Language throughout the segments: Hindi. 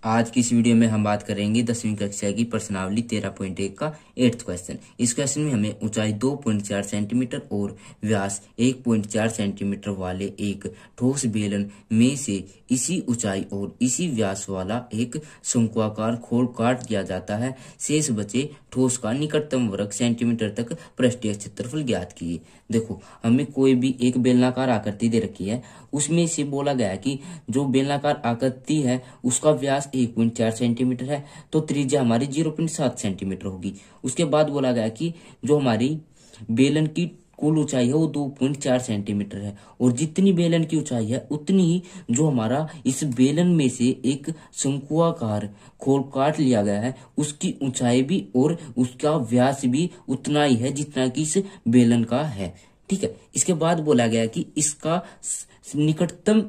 आज की इस वीडियो में हम बात करेंगे 10वीं कक्षा की प्रश्नावली 13.1 का 8th क्वेश्चन। इस क्वेश्चन में हमें ऊंचाई 2.4 सेंटीमीटर और व्यास 1.4 सेंटीमीटर वाले एक ठोस बेलन में से इसी ऊंचाई और इसी व्यास वाला एक शंक्वाकार खोल काट दिया जाता है। शेष बचे ठोस का निकटतम वर्ग सेंटीमीटर तक पृष्ठीय क्षेत्रफल ज्ञात कीजिए। देखो, हमें कोई भी एक बेलनाकार आकृति दे रखी है, उसमें से बोला गया है कि जो बेलनाकार आकृति है उसका व्यास 1.4 सेंटीमीटर है, तो त्रिज्या हमारी 0.7 सेंटीमीटर होगी। उसके बाद बोला गया कि जो हमारी बेलन की कुल ऊंचाई है वो 2.4 सेंटीमीटर है, और जितनी बेलन की ऊंचाई है उतनी ही जो हमारा इस बेलन में से एक शंक्वाकार खोल काट लिया गया है उसकी ऊंचाई भी और उसका व्यास भी उतना ही है जितना कि इस बेलन का है। ठीक है, इसके बाद बोला गया कि इसका निकटतम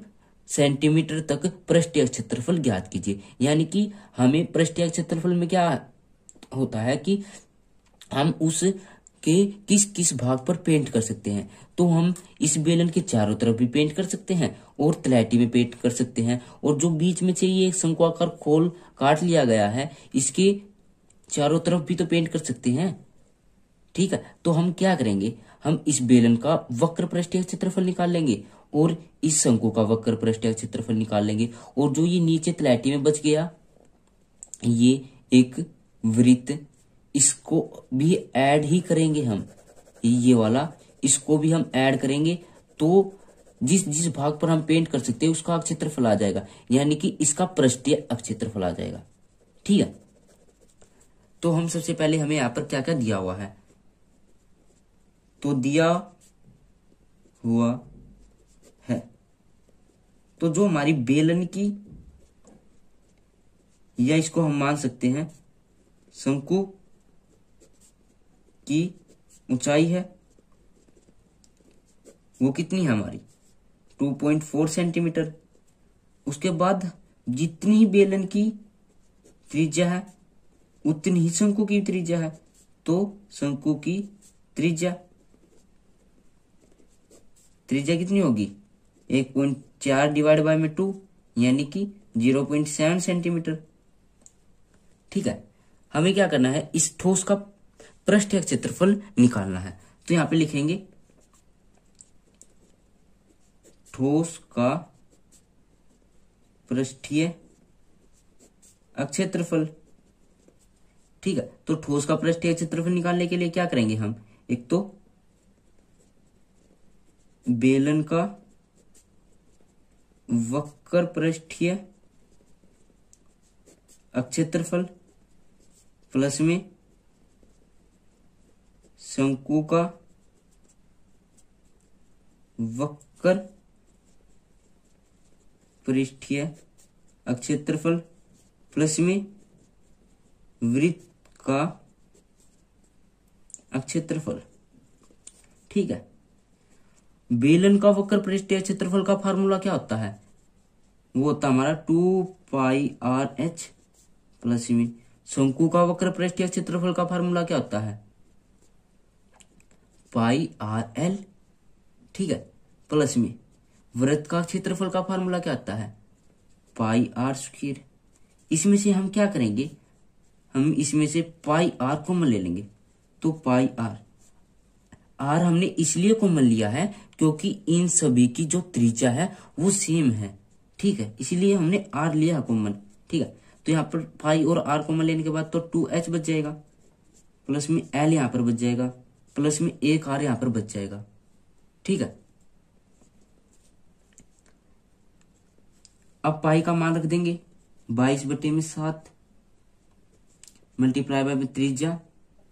सेंटीमीटर तक पृष्ठीय क्षेत्रफल ज्ञात कीजिए। यानी कि हमें पृष्ठीय क्षेत्रफल में क्या होता है कि हम उस के किस किस भाग पर पेंट कर सकते हैं। तो हम इस बेलन के चारों तरफ भी पेंट कर सकते हैं और तलहटी में पेंट कर सकते हैं, और जो बीच में से ये शंक्वाकार खोल काट लिया गया है इसके चारों तरफ भी तो पेंट कर सकते हैं। ठीक है, तो हम क्या करेंगे, हम इस बेलन का वक्र पृष्ठीय क्षेत्रफल निकाल लेंगे और इस शंकु का वक्र पृष्ठीय क्षेत्रफल निकाल लेंगे, और जो ये नीचे तलहटी में बच गया ये एक वृत्त, इसको भी ऐड ही करेंगे हम, ये वाला इसको भी हम ऐड करेंगे, तो जिस जिस भाग पर हम पेंट कर सकते हैं उसका क्षेत्रफल आ जाएगा, यानी कि इसका पृष्ठीय क्षेत्रफल आ जाएगा। ठीक है, तो हम सबसे पहले हमें यहां पर क्या क्या दिया हुआ है, तो दिया हुआ है तो जो हमारी बेलन की, या इसको हम मान सकते हैं शंकु की ऊंचाई है वो कितनी है हमारी 2.4 सेंटीमीटर। उसके बाद जितनी ही बेलन की त्रिज्या है उतनी ही शंकु की त्रिज्या है, तो शंकु की त्रिज्या कितनी होगी 1.4 डिवाइड बाय में 2 यानी कि 0.7 सेंटीमीटर। ठीक है, हमें क्या करना है, इस ठोस का पृष्ठीय क्षेत्रफल निकालना है। तो यहां पे लिखेंगे ठोस का पृष्ठीय क्षेत्रफल। ठीक है, तो ठोस का पृष्ठीय क्षेत्रफल निकालने के लिए क्या करेंगे हम, एक तो बेलन का वक्र पृष्ठीय क्षेत्रफल प्लस में शंकु का वक्र पृष्ठीय क्षेत्रफल प्लस में वृत्त का क्षेत्रफल। ठीक है, बेलन का वक्र पृष्ठीय क्षेत्रफल का फार्मूला क्या होता है, वो होता है हमारा 2πrh प्लस में शंकु का वक्र पृष्ठीय क्षेत्रफल का फार्मूला क्या होता है πrl। ठीक है, प्लस में वृत्त का क्षेत्रफल का फार्मूला क्या होता है πr²। इसमें से हम क्या करेंगे, हम इसमें से πr कॉमन ले लेंगे, तो πr हमने इसलिए कॉमन लिया है क्योंकि इन सभी की जो त्रिज्या है वो सेम है। ठीक है, इसीलिए हमने r लिया कॉमन। ठीक है, तो यहाँ पर पाई और r कॉमन लेने के बाद तो 2h बच जाएगा, प्लस में l यहाँ पर बच जाएगा, प्लस में एक r यहाँ पर बच जाएगा। ठीक है, अब पाई का मान रख देंगे 22/7 मल्टीप्लाई बाय त्रिज्या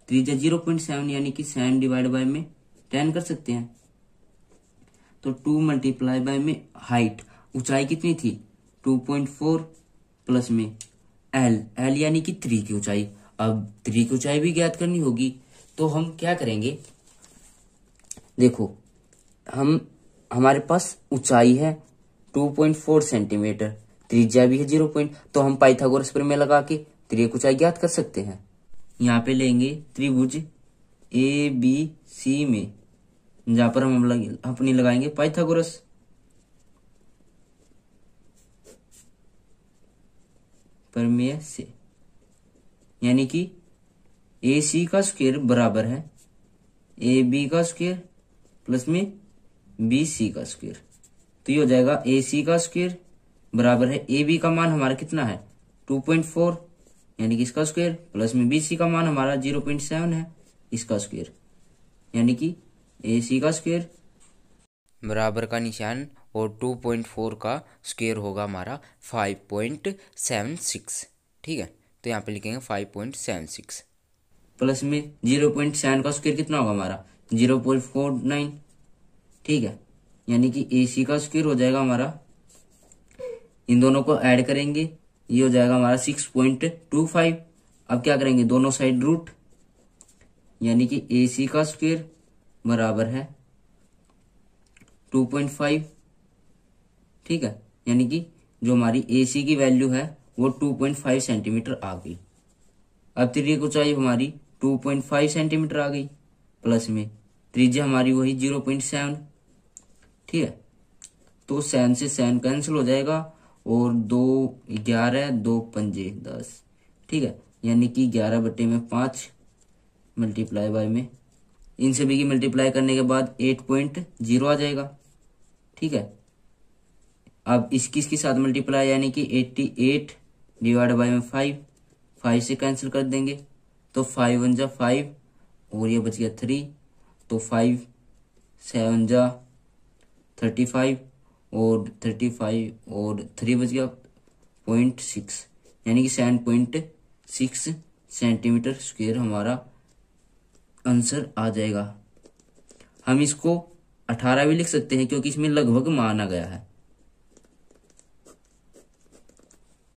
0.7 यानी कि 7 डिवाइड बाय में 10 कर सकते हैं, तो 2 मल्टीप्लाई बाय में हाइट ऊंचाई कितनी थी 2.4 प्लस में एल यानी कि 3 की ऊंचाई। अब 3 की ऊंचाई भी ज्ञात करनी होगी, तो हम क्या करेंगे, देखो हमारे पास ऊंचाई है 2.4 सेंटीमीटर, त्रिज्या भी है 0. तो हम पाइथागोरस प्रमेय लगा के 3 की ऊंचाई ज्ञात कर सकते हैं। यहाँ पे लेंगे त्रिभुज ABC में, जहां पर हम अपनी लगाएंगे पाइथागोरस। परिमेय से, यानी कि ए सी का स्क्वायर बराबर है ए बी का स्क्वायर प्लस में बी सी का स्क्वायर। तो ये हो जाएगा ए सी का स्क्वायर बराबर है ए बी का मान हमारा कितना है 2.4 यानी कि इसका स्क्वायर प्लस में बी सी का मान हमारा 0.7 है इसका स्क्वायर, यानी कि ए सी का स्क्वायर बराबर का निशान और 2.4 का स्क्वायर होगा हमारा 5.76। ठीक है, तो यहाँ पे लिखेंगे 5.76 प्लस में 0.7 का स्क्वायर कितना होगा हमारा 0.49। ठीक है, यानी कि ए सी का स्क्वायर हो जाएगा हमारा, इन दोनों को ऐड करेंगे ये हो जाएगा हमारा 6.25। अब क्या करेंगे दोनों साइड रूट, यानी कि ए सी का स्क्वायर बराबर है 2.5। ठीक है, यानी कि जो हमारी ए सी की वैल्यू है वो 2.5 सेंटीमीटर आ गई। अब त्रिज्या की ऊंचाई हमारी 2.5 सेंटीमीटर आ गई प्लस में त्रिज्या हमारी वही 0.7। ठीक है, तो 7 से 7 कैंसिल हो जाएगा और 2 11 2 पंजे 10। ठीक है, यानी कि 11/5 मल्टीप्लाई बाय में इन सभी की मल्टीप्लाई करने के बाद 8.0 आ जाएगा। ठीक है, अब इसकी साथ मल्टीप्लाई यानी कि 88 डिवाइड बाय में 5 से कैंसिल कर देंगे तो 5 1 जा 5 और ये बच गया 3, तो 5 7 जा 35 और 35 और 3 बच गया 0.6, यानी कि 7.6 सेंटीमीटर स्क्वायर हमारा आंसर आ जाएगा। हम इसको 18 भी लिख सकते हैं क्योंकि इसमें लगभग माना गया है।